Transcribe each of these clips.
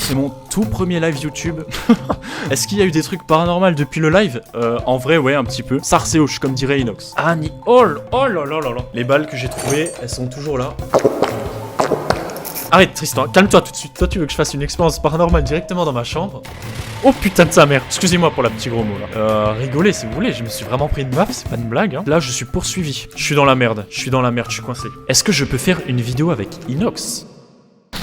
C'est mon tout premier live YouTube. Est-ce qu'il y a eu des trucs paranormaux depuis le live? En vrai, ouais, un petit peu. Sarcéoche, comme dirait Inox. Annie Hall. Oh là là là là. Les balles que j'ai trouvées, elles sont toujours là. Arrête Tristan, calme-toi tout de suite. Toi tu veux que je fasse une expérience paranormale directement dans ma chambre? Oh putain de sa mère. Excusez-moi pour la petite gros mot là. Rigolez si vous voulez, je me suis vraiment pris une baffe, c'est pas une blague hein. Là je suis poursuivi. Je suis dans la merde, je suis coincé. Est-ce que je peux faire une vidéo avec Inox?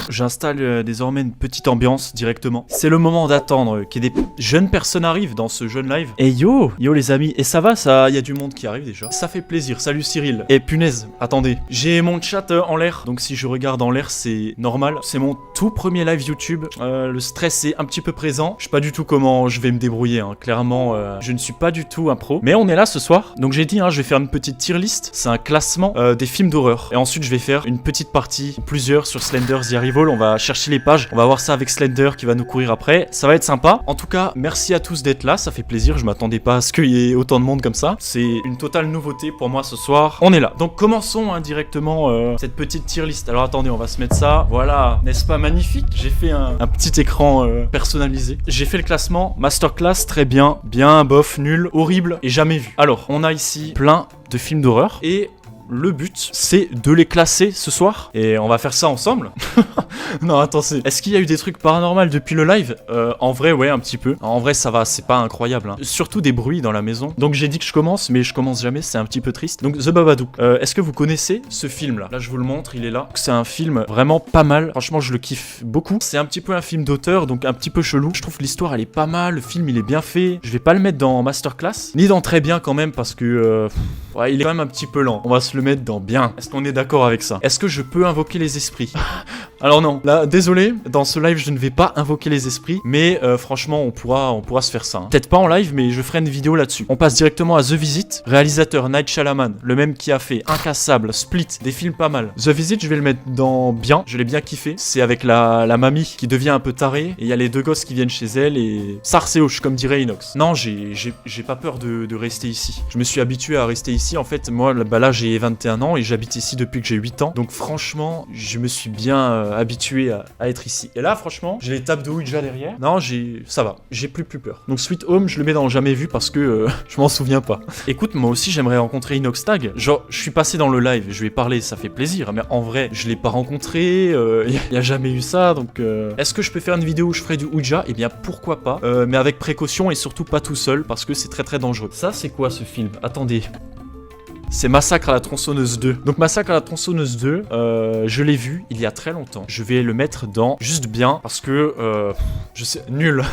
J'installe désormais une petite ambiance directement. C'est le moment d'attendre que des jeunes personnes arrivent dans ce jeune live. Et yo les amis, et ça va, il y a du monde qui arrive déjà. Ça fait plaisir, salut Cyril. Et punaise, attendez, j'ai mon chat en l'air, donc si je regarde en l'air c'est normal. C'est mon tout premier live YouTube, le stress est un petit peu présent. Je sais pas du tout comment je vais me débrouiller, hein. Clairement je ne suis pas du tout un pro. Mais on est là ce soir, donc j'ai dit hein, je vais faire une petite tier list. C'est un classement des films d'horreur. Et ensuite je vais faire une petite partie, plusieurs sur Slender The Arrival. On va chercher les pages, on va voir ça avec Slender qui va nous courir après, ça va être sympa. En tout cas, merci à tous d'être là, ça fait plaisir, je m'attendais pas à ce qu'il y ait autant de monde comme ça. C'est une totale nouveauté pour moi ce soir. On est là. Donc commençons hein, directement cette petite tier list. Alors attendez, on va se mettre ça. Voilà, n'est-ce pas magnifique? J'ai fait un petit écran personnalisé. J'ai fait le classement, masterclass, très bien, bien, bof, nul, horrible et jamais vu. Alors, on a ici plein de films d'horreur et le but, c'est de les classer ce soir. Et on va faire ça ensemble. Non, attends, est-ce qu'il y a eu des trucs paranormaux depuis le live? En vrai, ouais, un petit peu. En vrai, ça va, c'est pas incroyable. Hein. Surtout des bruits dans la maison. Donc j'ai dit que je commence, mais je commence jamais, c'est un petit peu triste. Donc The Babadook. Est-ce que vous connaissez ce film-là? Là, je vous le montre, il est là. C'est un film vraiment pas mal. Franchement, je le kiffe beaucoup. C'est un petit peu un film d'auteur, donc un petit peu chelou. Je trouve que l'histoire, elle est pas mal. Le film, il est bien fait. Je vais pas le mettre dans Masterclass, ni dans très bien quand même, parce que... ouais, il est quand même un petit peu lent. On va se le mettre dans bien. Est-ce qu'on est d'accord avec ça? Est-ce que je peux invoquer les esprits? Alors non, là, désolé, dans ce live, je ne vais pas invoquer les esprits, mais franchement, on pourra se faire ça. Hein. Peut-être pas en live, mais je ferai une vidéo là-dessus. On passe directement à The Visit, réalisateur Night Shyamalan, le même qui a fait Incassable, Split, des films pas mal. The Visit, je vais le mettre dans bien, je l'ai bien kiffé. C'est avec la mamie qui devient un peu tarée, et il y a les deux gosses qui viennent chez elle, et sarcéoche, comme dirait Inox. Non, j'ai pas peur de rester ici. Je me suis habitué à rester ici, en fait, moi, là j'ai 21 ans, et j'habite ici depuis que j'ai 8 ans, donc franchement, je me suis bien habitué à être ici. Et là, franchement, j'ai les tables de Ouija derrière. Non, ça va, j'ai plus peur. Donc Sweet Home, je le mets dans jamais vu parce que je m'en souviens pas. Écoute, moi aussi, j'aimerais rencontrer Inoxtag. Genre, je suis passé dans le live, je lui ai parlé, ça fait plaisir, mais en vrai, je l'ai pas rencontré, y a jamais eu ça, donc... Est-ce que je peux faire une vidéo où je ferai du Ouija? Eh bien, pourquoi pas, mais avec précaution et surtout pas tout seul, parce que c'est très très dangereux. Ça, c'est quoi ce film? Attendez... C'est Massacre à la tronçonneuse 2. Donc Massacre à la tronçonneuse 2, je l'ai vu il y a très longtemps. Je vais le mettre dans juste bien parce que je sais nul.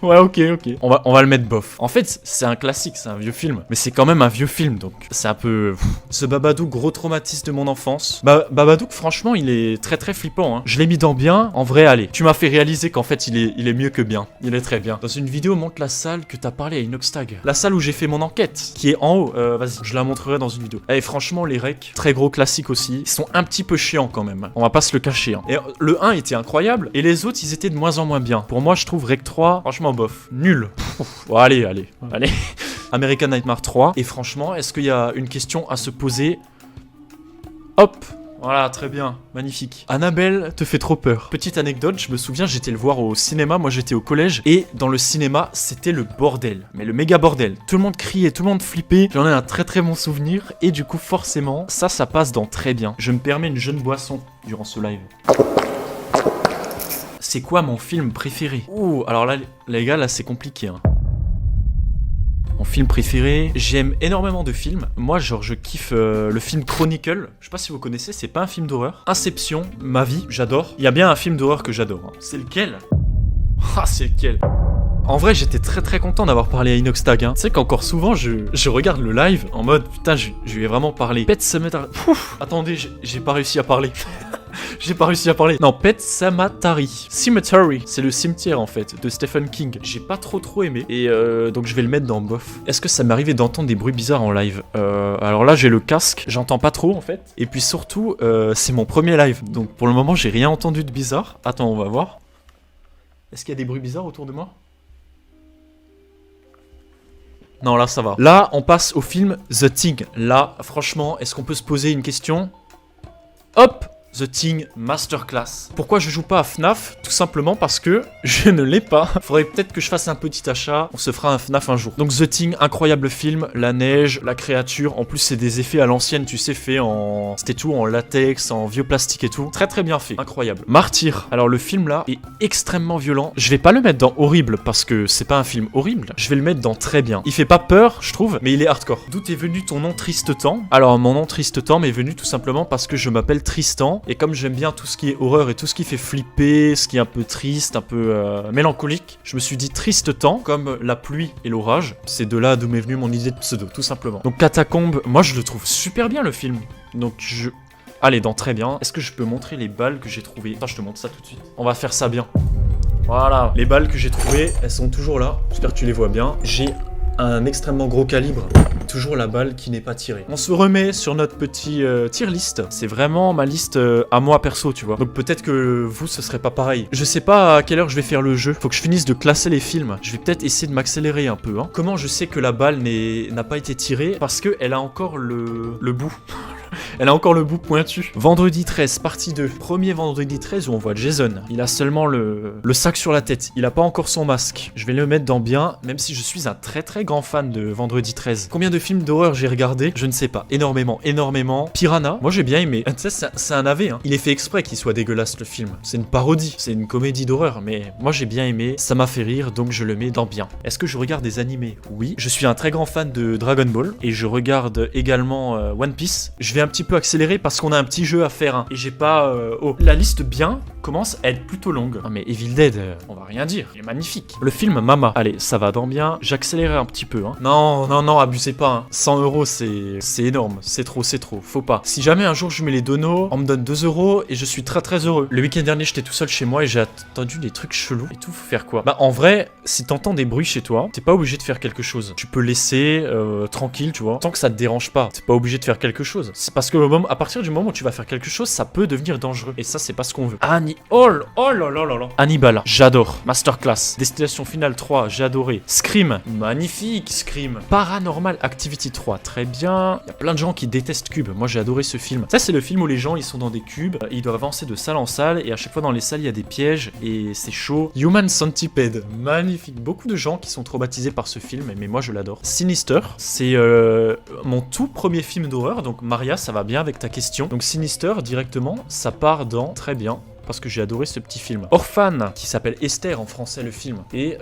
Ouais, ok. On va le mettre bof. En fait, c'est un classique, c'est un vieux film. Mais c'est quand même un vieux film, donc c'est un peu... Ce Babadook, gros traumatisme de mon enfance. Babadook, franchement, il est très très flippant. Hein. Je l'ai mis dans bien. En vrai, allez. Tu m'as fait réaliser qu'en fait, il est mieux que bien. Il est très bien. Dans une vidéo, montre la salle que t'as parlé à Inoxtag. La salle où j'ai fait mon enquête, qui est en haut. Vas-y, je la montrerai dans une vidéo. Et franchement, les recs, très gros classiques aussi. Ils sont un petit peu chiants quand même. On va pas se le cacher. Hein. Et le 1 était incroyable. Et les autres, ils étaient de moins en moins bien. Pour moi, je trouve Rec 3, franchement, bof. Nul. Bon, allez. American Nightmare 3. Et franchement, est-ce qu'il y a une question à se poser? Hop. Voilà, très bien, magnifique. Annabelle te fait trop peur. Petite anecdote, je me souviens, j'étais le voir au cinéma, moi j'étais au collège, et dans le cinéma, c'était le bordel. Mais le méga bordel. Tout le monde criait, tout le monde flippait. J'en ai un très très bon souvenir, et du coup, forcément, ça passe dans très bien. Je me permets une jeune boisson durant ce live. C'est quoi mon film préféré? Ouh, alors là, les gars, là c'est compliqué, hein. Mon film préféré, j'aime énormément de films. Moi, genre, je kiffe le film Chronicle. Je sais pas si vous connaissez, c'est pas un film d'horreur. Inception, ma vie, j'adore. Il y a bien un film d'horreur que j'adore. Hein. C'est lequel? Ah, c'est lequel? En vrai, j'étais très très content d'avoir parlé à Inoxtag. Hein. Tu sais qu'encore souvent, je regarde le live en mode putain, je lui ai vraiment parlé. Pet Sematary. Attendez, j'ai pas réussi à parler. J'ai pas réussi à parler. Non, Pet Sematary. Cemetery, c'est le cimetière en fait de Stephen King. J'ai pas trop aimé et donc je vais le mettre dans bof. Est-ce que ça m'est arrivé d'entendre des bruits bizarres en live? Alors là, j'ai le casque, j'entends pas trop en fait. Et puis surtout, c'est mon premier live, donc pour le moment, j'ai rien entendu de bizarre. Attends, on va voir. Est-ce qu'il y a des bruits bizarres autour de moi? Non, là, ça va. Là, on passe au film The Thing. Là, franchement, est-ce qu'on peut se poser une question? Hop! The Thing Masterclass. Pourquoi je joue pas à FNAF? Tout simplement parce que je ne l'ai pas. Faudrait peut-être que je fasse un petit achat. On se fera un FNAF un jour. Donc The Thing, incroyable film. La neige, la créature. En plus, c'est des effets à l'ancienne, tu sais, fait en... C'était tout en latex, en vieux plastique et tout. Très très bien fait. Incroyable. Martyr. Alors le film là est extrêmement violent. Je vais pas le mettre dans horrible parce que c'est pas un film horrible. Je vais le mettre dans très bien. Il fait pas peur, je trouve, mais il est hardcore. D'où est venu ton nom Tristan? Alors mon nom Tristan m'est venu tout simplement parce que je m'appelle Tristan. Et comme j'aime bien tout ce qui est horreur et tout ce qui fait flipper, ce qui est un peu triste, un peu mélancolique, je me suis dit Tristan, comme la pluie et l'orage. C'est de là d'où m'est venue mon idée de pseudo, tout simplement. Donc Catacombe, moi je le trouve super bien le film. Donc Allez, dans très bien. Est-ce que je peux montrer les balles que j'ai trouvées? Attends, je te montre ça tout de suite. On va faire ça bien. Voilà. Les balles que j'ai trouvées, elles sont toujours là. J'espère que tu les vois bien. J'ai un extrêmement gros calibre. Toujours la balle qui n'est pas tirée. On se remet sur notre petit tier list. C'est vraiment ma liste à moi perso, tu vois. Donc peut-être que vous, ce serait pas pareil. Je sais pas à quelle heure je vais faire le jeu. Faut que je finisse de classer les films. Je vais peut-être essayer de m'accélérer un peu. Hein. Comment je sais que la balle n'a pas été tirée? Parce qu'elle a encore le bout. Elle a encore le bout pointu. Vendredi 13, partie 2. Premier vendredi 13 où on voit Jason. Il a seulement le sac sur la tête. Il a pas encore son masque. Je vais le mettre dans bien, même si je suis un très très grand fan de Vendredi 13. Combien de films d'horreur j'ai regardé? Je ne sais pas. Énormément, énormément. Piranha, moi j'ai bien aimé. Tu sais, c'est un AV, hein. Il est fait exprès qu'il soit dégueulasse le film. C'est une parodie. C'est une comédie d'horreur, mais moi j'ai bien aimé. Ça m'a fait rire, donc je le mets dans bien. Est-ce que je regarde des animés? Oui. Je suis un très grand fan de Dragon Ball et je regarde également One Piece. Je vais un petit peu accélérer parce qu'on a un petit jeu à faire, hein. Et j'ai pas... La liste bien commence à être plutôt longue. Non mais Evil Dead, on va rien dire, il est magnifique. Le film Mama, allez, ça va dans bien. J'accélérerai un petit peu, hein. Non, abusez pas, hein. 100 €, c'est énorme, c'est trop, faut pas. Si jamais un jour je mets les donos, on me donne 2 € et je suis très très heureux. Le week-end dernier, j'étais tout seul chez moi et j'ai entendu des trucs chelous et tout, faut faire quoi? Bah en vrai, si t'entends des bruits chez toi, t'es pas obligé de faire quelque chose. Tu peux laisser tranquille, tu vois, tant que ça te dérange pas. T'es pas obligé de faire quelque chose. C'est parce que à partir du moment où tu vas faire quelque chose, ça peut devenir dangereux. Et ça, c'est pas ce qu'on veut. Oh là là. Hannibal, j'adore. Masterclass. Destination Finale 3, j'ai adoré. Scream, magnifique Scream. Paranormal Activity 3, très bien. Il y a plein de gens qui détestent Cube. Moi, j'ai adoré ce film. Ça, c'est le film où les gens, ils sont dans des cubes, ils doivent avancer de salle en salle, et à chaque fois dans les salles, il y a des pièges, et c'est chaud. Human Centipede, magnifique. Beaucoup de gens qui sont traumatisés par ce film, mais moi, je l'adore. Sinister, c'est mon tout premier film d'horreur, donc Maria, ça va bien avec ta question. Donc Sinister, directement, ça part dans très bien. Parce que j'ai adoré ce petit film. Orphan, qui s'appelle Esther en français le film. Et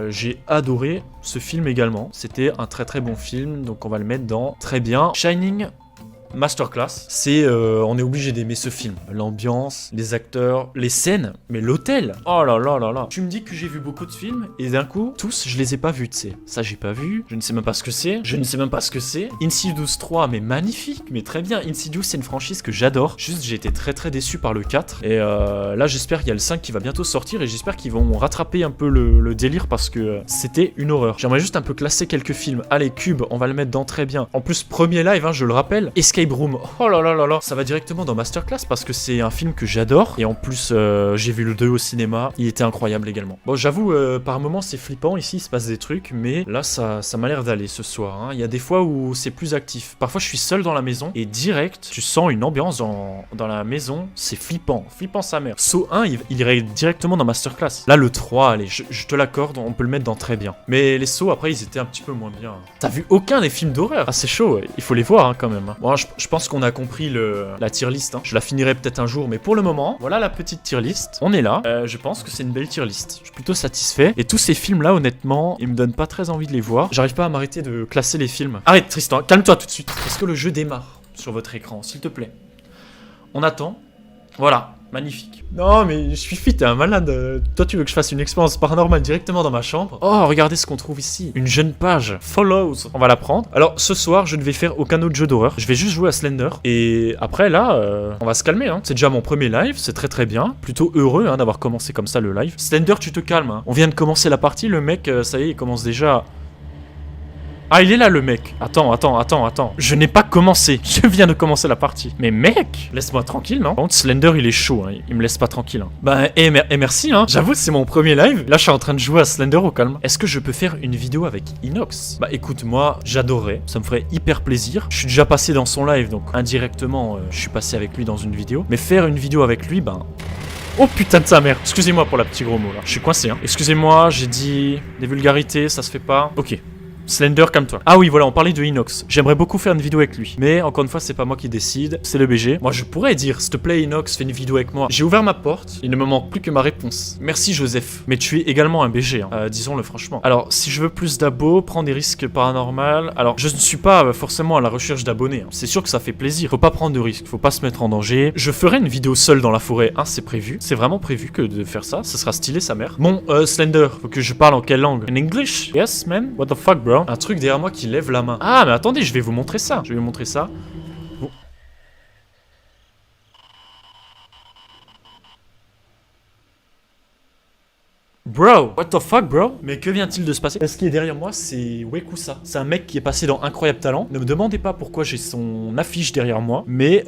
j'ai adoré ce film également. C'était un très très bon film, donc on va le mettre dans très bien. Shining Masterclass, c'est on est obligé d'aimer ce film. L'ambiance, les acteurs, les scènes, mais l'hôtel. Oh là là là là. Tu me dis que j'ai vu beaucoup de films et d'un coup, tous, je les ai pas vus, tu sais. Ça, j'ai pas vu. Je ne sais même pas ce que c'est. Insidious 3, mais magnifique, mais très bien. Insidious, c'est une franchise que j'adore. Juste, j'ai été très très déçu par le 4. Et là, j'espère qu'il y a le 5 qui va bientôt sortir et j'espère qu'ils vont rattraper un peu le délire parce que c'était une horreur. J'aimerais juste un peu classer quelques films. Allez, Cube, on va le mettre dans très bien. En plus, premier live, hein, je le rappelle. Escape Room, oh là là là là, ça va directement dans Masterclass parce que c'est un film que j'adore et en plus j'ai vu le 2 au cinéma, il était incroyable également. Bon, j'avoue, par moments c'est flippant, ici il se passe des trucs, mais là ça m'a l'air d'aller ce soir, hein. Il y a des fois où c'est plus actif. Parfois je suis seul dans la maison et direct tu sens une ambiance dans la maison, c'est flippant sa mère. Saw 1 il irait directement dans Masterclass. Là le 3, allez, je te l'accorde, on peut le mettre dans très bien. Mais les Saw après ils étaient un petit peu moins bien. T'as vu aucun des films d'horreur? Ah c'est chaud, il faut les voir, hein, quand même. Bon, je pense qu'on a compris la tier list, hein. Je la finirai peut-être un jour, mais pour le moment, voilà la petite tier list. On est là. Je pense que c'est une belle tier list. Je suis plutôt satisfait. Et tous ces films-là, honnêtement, ils me donnent pas très envie de les voir. J'arrive pas à m'arrêter de classer les films. Arrête, Tristan, calme-toi tout de suite. Est-ce que le jeu démarre sur votre écran, s'il te plaît? On attend. Voilà. Magnifique. Non mais je suis fit, t'es un malade. Toi tu veux que je fasse une expérience paranormale directement dans ma chambre? Oh regardez ce qu'on trouve ici. Une jeune page. Follows. On va la prendre. Alors ce soir je ne vais faire aucun autre jeu d'horreur. Je vais juste jouer à Slender. Et après là on va se calmer, hein. C'est déjà mon premier live. C'est très très bien. Plutôt heureux, hein, d'avoir commencé comme ça le live. Slender tu te calmes, hein. On vient de commencer la partie. Le mec ça y est il commence déjà Ah, il est là le mec. Attends. Je n'ai pas commencé. Je viens de commencer la partie. Mais mec, laisse-moi tranquille, non? Par contre, Slender, il est chaud, hein. Il me laisse pas tranquille. Hein. Bah, merci, hein. J'avoue, c'est mon premier live. Là, je suis en train de jouer à Slender au calme. Est-ce que je peux faire une vidéo avec Inox? Bah, écoute, moi, j'adorerais. Ça me ferait hyper plaisir. Je suis déjà passé dans son live, donc indirectement, je suis passé avec lui dans une vidéo. Mais faire une vidéo avec lui, ben... Oh putain de sa mère. Excusez-moi pour la petite gros mot là. Je suis coincé hein. Excusez-moi, j'ai dit des vulgarités, ça se fait pas. Ok. Slender, calme-toi. Ah oui, voilà, on parlait de Inox. J'aimerais beaucoup faire une vidéo avec lui. Mais encore une fois, c'est pas moi qui décide, c'est le BG. Moi, je pourrais dire, s'il te plaît, Inox, fais une vidéo avec moi. J'ai ouvert ma porte, il ne me manque plus que ma réponse. Merci, Joseph. Mais tu es également un BG, hein. Disons-le franchement. Alors, si je veux plus d'abos, prends des risques paranormaux. Alors, je ne suis pas forcément à la recherche d'abonnés. Hein. C'est sûr que ça fait plaisir. Faut pas prendre de risques, faut pas se mettre en danger. Je ferai une vidéo seule dans la forêt, hein, c'est prévu. C'est vraiment prévu que de faire ça. Ce sera stylé, sa mère. Bon, Slender, faut que je parle en quelle langue? In English? Yes, man? What the fuck, bro? Un truc derrière moi qui lève la main. Ah, mais attendez, je vais vous montrer ça. Je vais vous montrer ça. Bon. Bro, what the fuck, bro? Mais que vient-il de se passer? Ce qui est derrière moi, c'est Wekusa. C'est un mec qui est passé dans Incroyable Talent. Ne me demandez pas pourquoi j'ai son affiche derrière moi, mais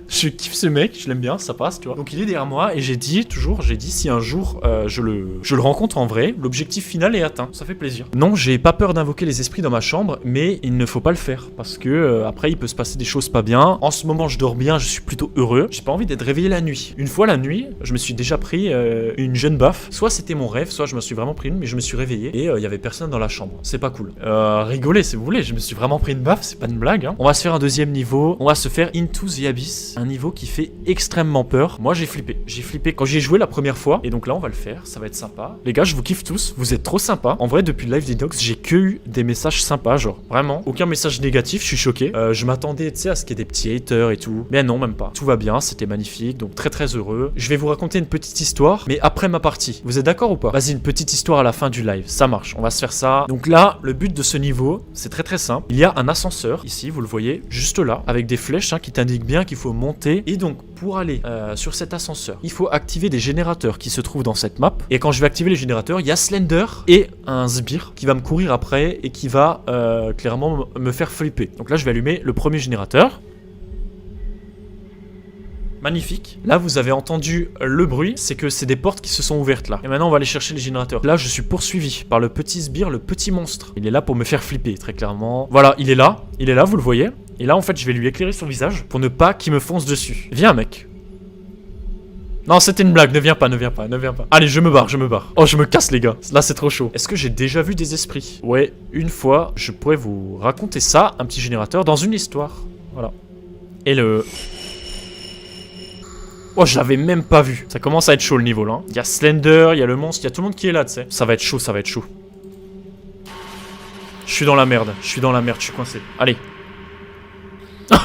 je kiffe ce mec, je l'aime bien, ça passe, tu vois. Donc il est derrière moi et j'ai dit si un jour je le rencontre en vrai, l'objectif final est atteint. Ça fait plaisir. Non, j'ai pas peur d'invoquer les esprits dans ma chambre, mais il ne faut pas le faire parce que après il peut se passer des choses pas bien. En ce moment, je dors bien, je suis plutôt heureux. J'ai pas envie d'être réveillé la nuit. Une fois la nuit, je me suis déjà pris une jeune baffe. Soit c'était mon rêve, soit je me suis vraiment pris une, mais je me suis réveillé et il y avait personne dans la chambre. C'est pas cool. Rigolez si vous voulez, je me suis vraiment pris une baffe, c'est pas une blague. Hein. On va se faire un deuxième niveau. On va se faire Into the Abyss, un niveau qui fait extrêmement peur. Moi j'ai flippé. J'ai flippé quand j'y ai joué la première fois. Et donc là on va le faire, ça va être sympa. Les gars, je vous kiffe tous, vous êtes trop sympas. En vrai, depuis le live d'Inox, j'ai que eu des messages sympas, genre vraiment. Aucun message négatif, je suis choqué. Je m'attendais, tu sais, à ce qu'il y ait des petits haters et tout. Mais non, même pas. Tout va bien, c'était magnifique, donc très très heureux. Je vais vous raconter une petite histoire, mais après ma partie. Vous êtes d'accord ou pas? Vas-y, une petite histoire à la fin du live, ça marche, on va se faire ça. Donc là, le but de ce niveau, c'est très très simple. Il y a un ascenseur, ici, vous le voyez, juste là, avec des flèches hein, qui t'indiquent bien qu'il faut monter. Et donc, pour aller sur cet ascenseur, il faut activer des générateurs qui se trouvent dans cette map. Et quand je vais activer les générateurs, il y a Slender et un sbire qui va me courir après et qui va clairement me faire flipper. Donc là, je vais allumer le premier générateur. Magnifique. Là, vous avez entendu le bruit, c'est que c'est des portes qui se sont ouvertes là. Et maintenant, on va aller chercher les générateurs. Là, je suis poursuivi par le petit sbire, le petit monstre. Il est là pour me faire flipper, très clairement. Voilà, il est là, vous le voyez. Et là, en fait, je vais lui éclairer son visage pour ne pas qu'il me fonce dessus. Viens, mec. Non, c'était une blague, ne viens pas. Allez, je me barre. Oh, je me casse, les gars. Là, c'est trop chaud. Est-ce que j'ai déjà vu des esprits? Ouais, une fois, je pourrais vous raconter ça, un petit générateur, dans une histoire. Voilà. Et le... Oh, je l'avais même pas vu. Ça commence à être chaud le niveau là. Il y a Slender, il y a le monstre, il y a tout le monde qui est là, tu sais. Ça va être chaud. Je suis dans la merde, je suis coincé. Allez.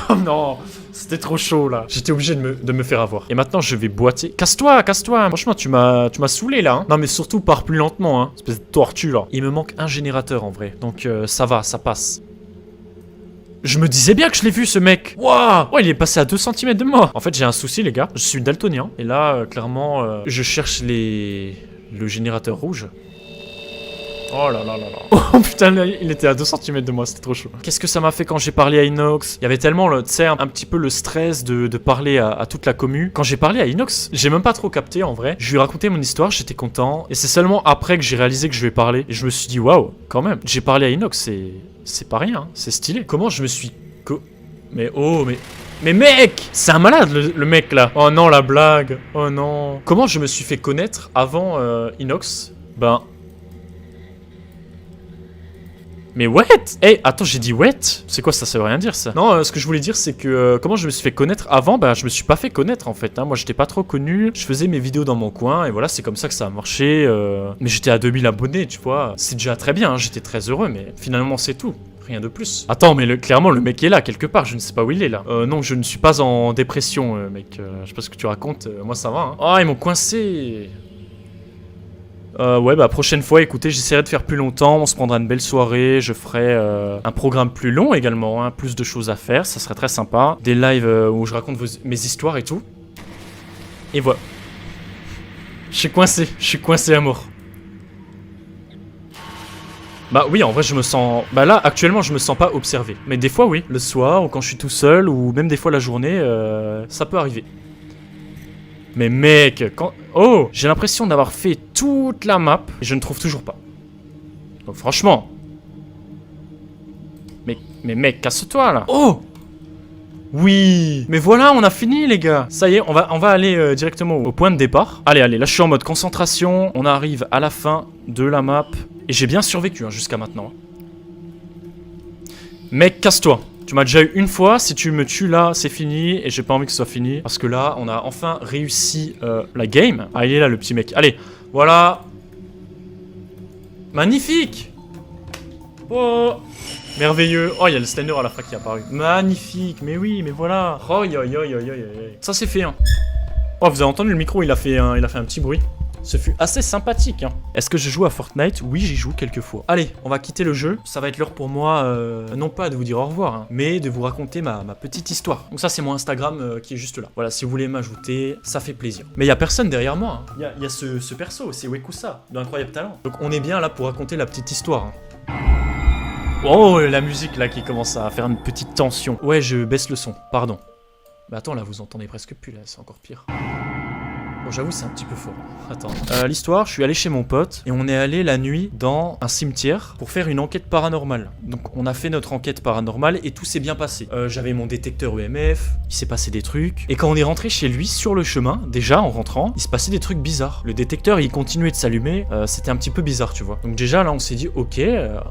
Oh non, c'était trop chaud là. J'étais obligé de me faire avoir. Et maintenant je vais boiter. Casse-toi. Franchement, tu m'as saoulé là. Hein. Non mais surtout pars plus lentement, hein. Espèce de tortue là. Il me manque un générateur en vrai. Donc ça va, ça passe. Je me disais bien que je l'ai vu ce mec. Waouh. Oh, il est passé à 2 cm de moi. En fait, j'ai un souci, les gars. Je suis daltonien. Et là, clairement, je cherche le générateur rouge. Oh là là là là. Oh putain, il était à 2 cm de moi, c'était trop chaud. Qu'est-ce que ça m'a fait quand j'ai parlé à Inox? Il y avait tellement, tu sais, un petit peu le stress de parler à toute la commu. Quand j'ai parlé à Inox, j'ai même pas trop capté en vrai. Je lui ai raconté mon histoire, j'étais content. Et c'est seulement après que j'ai réalisé que je vais parler. Et je me suis dit, waouh, quand même. J'ai parlé à Inox, c'est pas rien, hein. C'est stylé. Comment je me suis... Mais oh, mais mec! C'est un malade le mec là. Oh non, la blague. Oh non. Comment je me suis fait connaître avant Inox? Ben... Mais what? Hey, attends, j'ai dit what? C'est quoi ça? Ça veut rien dire ça. Non, ce que je voulais dire, c'est que comment je me suis fait connaître avant? Bah, je me suis pas fait connaître en fait. Hein. Moi, j'étais pas trop connu. Je faisais mes vidéos dans mon coin et voilà, c'est comme ça que ça a marché. Mais j'étais à 2000 abonnés, tu vois. C'est déjà très bien. Hein. J'étais très heureux, mais finalement, c'est tout. Rien de plus. Attends, mais clairement, le mec est là, quelque part. Je ne sais pas où il est, là. Non, je ne suis pas en dépression, mec. Je sais pas ce que tu racontes. Moi, ça va, hein. Oh, ils m'ont coincé. Ouais, bah, prochaine fois, écoutez, j'essaierai de faire plus longtemps. On se prendra une belle soirée. Je ferai un programme plus long également, hein. Plus de choses à faire. Ça serait très sympa. Des lives où je raconte mes histoires et tout. Et voilà. Je suis coincé à mort. Bah oui, en vrai, je me sens... Bah là, actuellement, je me sens pas observé. Mais des fois, oui. Le soir, ou quand je suis tout seul, ou même des fois la journée, ça peut arriver. Mais mec, quand... Oh, j'ai l'impression d'avoir fait toute la map, et je ne trouve toujours pas. Donc franchement... Mais mec, casse-toi, là. Oh! Oui! Mais voilà, on a fini, les gars. Ça y est, on va aller directement au point de départ. Allez, allez, là, je suis en mode concentration. On arrive à la fin de la map. Et j'ai bien survécu hein, jusqu'à maintenant. Mec, casse-toi. Tu m'as déjà eu une fois. Si tu me tues là, c'est fini. Et j'ai pas envie que ce soit fini. Parce que là, on a enfin réussi la game. Ah, il est là, le petit mec. Allez, voilà. Magnifique! Oh! Merveilleux. Oh, il y a le Steiner à la fin qui est apparu. Magnifique. Mais oui, mais voilà. Oh, yo, yo, yo, yo, yo. Ça, c'est fait, hein. Oh, vous avez entendu le micro, il a fait un petit bruit. Ce fut assez sympathique, hein. Est-ce que je joue à Fortnite? Oui, j'y joue quelques fois. Allez, on va quitter le jeu. Ça va être l'heure pour moi, non pas de vous dire au revoir, hein, mais de vous raconter ma petite histoire. Donc ça, c'est mon Instagram qui est juste là. Voilà, si vous voulez m'ajouter, ça fait plaisir. Mais il y a personne derrière moi. Hein. Il y a ce perso, c'est Wekusa, d'Incroyable Talent. Donc on est bien là pour raconter la petite histoire. Hein. Oh, la musique là qui commence à faire une petite tension. Ouais, je baisse le son, pardon. Mais attends, là, vous entendez presque plus, là, c'est encore pire. Bon, j'avoue, c'est un petit peu fort. Attends. L'histoire, je suis allé chez mon pote et on est allé la nuit dans un cimetière pour faire une enquête paranormale. Donc, on a fait notre enquête paranormale et tout s'est bien passé. J'avais mon détecteur EMF, il s'est passé des trucs. Et quand on est rentré chez lui, sur le chemin, déjà en rentrant, il se passait des trucs bizarres. Le détecteur, il continuait de s'allumer. C'était un petit peu bizarre, tu vois. Donc, déjà, là, on s'est dit, ok,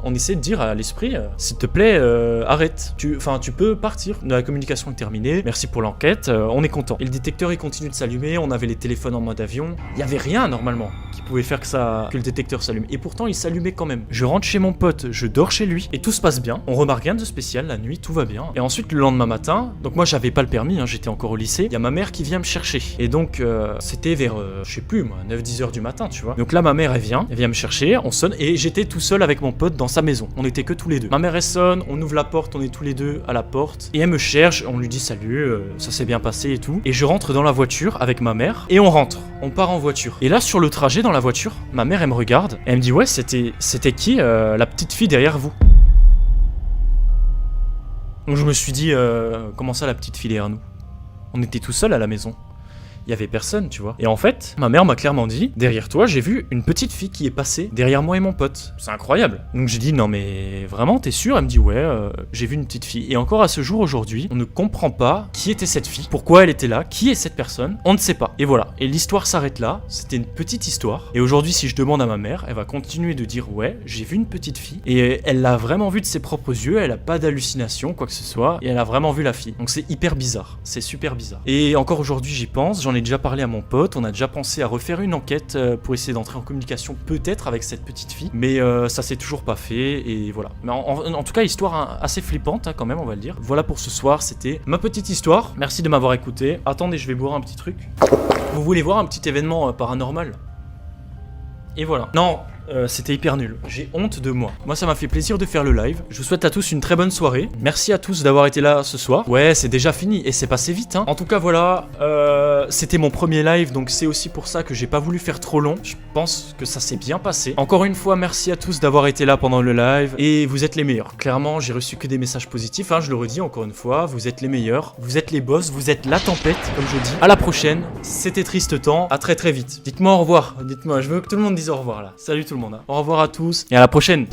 on essaie de dire à l'esprit, s'il te plaît, arrête. Tu peux partir. La communication est terminée. Merci pour l'enquête. On est content. Et le détecteur, il continue de s'allumer. On avait les téléphones en mode avion. Il y avait rien normalement qui pouvait faire que le détecteur s'allume. Et pourtant il s'allumait quand même. Je rentre chez mon pote, je dors chez lui et tout se passe bien. On remarque rien de spécial la nuit, tout va bien. Et ensuite le lendemain matin, donc moi j'avais pas le permis, hein, j'étais encore au lycée. Il y a ma mère qui vient me chercher. Et donc c'était vers, je sais plus moi, 9-10 heures du matin, tu vois. Donc là ma mère elle vient me chercher, on sonne et j'étais tout seul avec mon pote dans sa maison. On était que tous les deux. Ma mère elle sonne, on ouvre la porte, on est tous les deux à la porte et elle me cherche, on lui dit salut, ça s'est bien passé et tout. Et je rentre dans la voiture avec ma mère et on rentre. On part en voiture. Et là, sur le trajet dans la voiture, ma mère, elle me regarde. Et elle me dit, ouais, c'était qui la petite fille derrière vous? Donc je me suis dit, comment ça, la petite fille derrière nous? On était tout seul à la maison. Il y avait personne, tu vois. Et en fait, ma mère m'a clairement dit, derrière toi, j'ai vu une petite fille qui est passée derrière moi et mon pote. C'est incroyable. Donc j'ai dit, non mais vraiment, t'es sûr? Elle me dit, ouais, j'ai vu une petite fille. Et encore à ce jour, aujourd'hui, on ne comprend pas qui était cette fille, pourquoi elle était là, qui est cette personne, on ne sait pas. Et voilà. Et l'histoire s'arrête là. C'était une petite histoire. Et aujourd'hui, si je demande à ma mère, elle va continuer de dire, ouais, j'ai vu une petite fille. Et elle l'a vraiment vue de ses propres yeux, elle a pas d'hallucination, quoi que ce soit. Et elle a vraiment vu la fille. Donc c'est hyper bizarre. C'est super bizarre. Et encore aujourd'hui, j'y pense, j'en ai déjà parlé à mon pote, on a déjà pensé à refaire une enquête pour essayer d'entrer en communication peut-être avec cette petite fille, mais ça s'est toujours pas fait et voilà. Mais en tout cas, histoire assez flippante hein, quand même, on va le dire. Voilà pour ce soir, c'était ma petite histoire. Merci de m'avoir écouté. Attendez, je vais boire un petit truc. Vous voulez voir un petit événement paranormal? Et voilà. Non, c'était hyper nul. J'ai honte de moi. Moi, ça m'a fait plaisir de faire le live. Je vous souhaite à tous une très bonne soirée. Merci à tous d'avoir été là ce soir. Ouais, c'est déjà fini et c'est passé vite. Hein. En tout cas, voilà. C'était mon premier live, donc c'est aussi pour ça que j'ai pas voulu faire trop long. Je pense que ça s'est bien passé. Encore une fois, merci à tous d'avoir été là pendant le live. Et vous êtes les meilleurs. Clairement, j'ai reçu que des messages positifs. Hein, je le redis encore une fois. Vous êtes les meilleurs. Vous êtes les boss. Vous êtes la tempête, comme je dis. À la prochaine. C'était Triste Temps. À très très vite. Dites-moi au revoir. Dites-moi, je veux que tout le monde dise au revoir là. Salut tout le monde. Hein. Au revoir à tous et à la prochaine.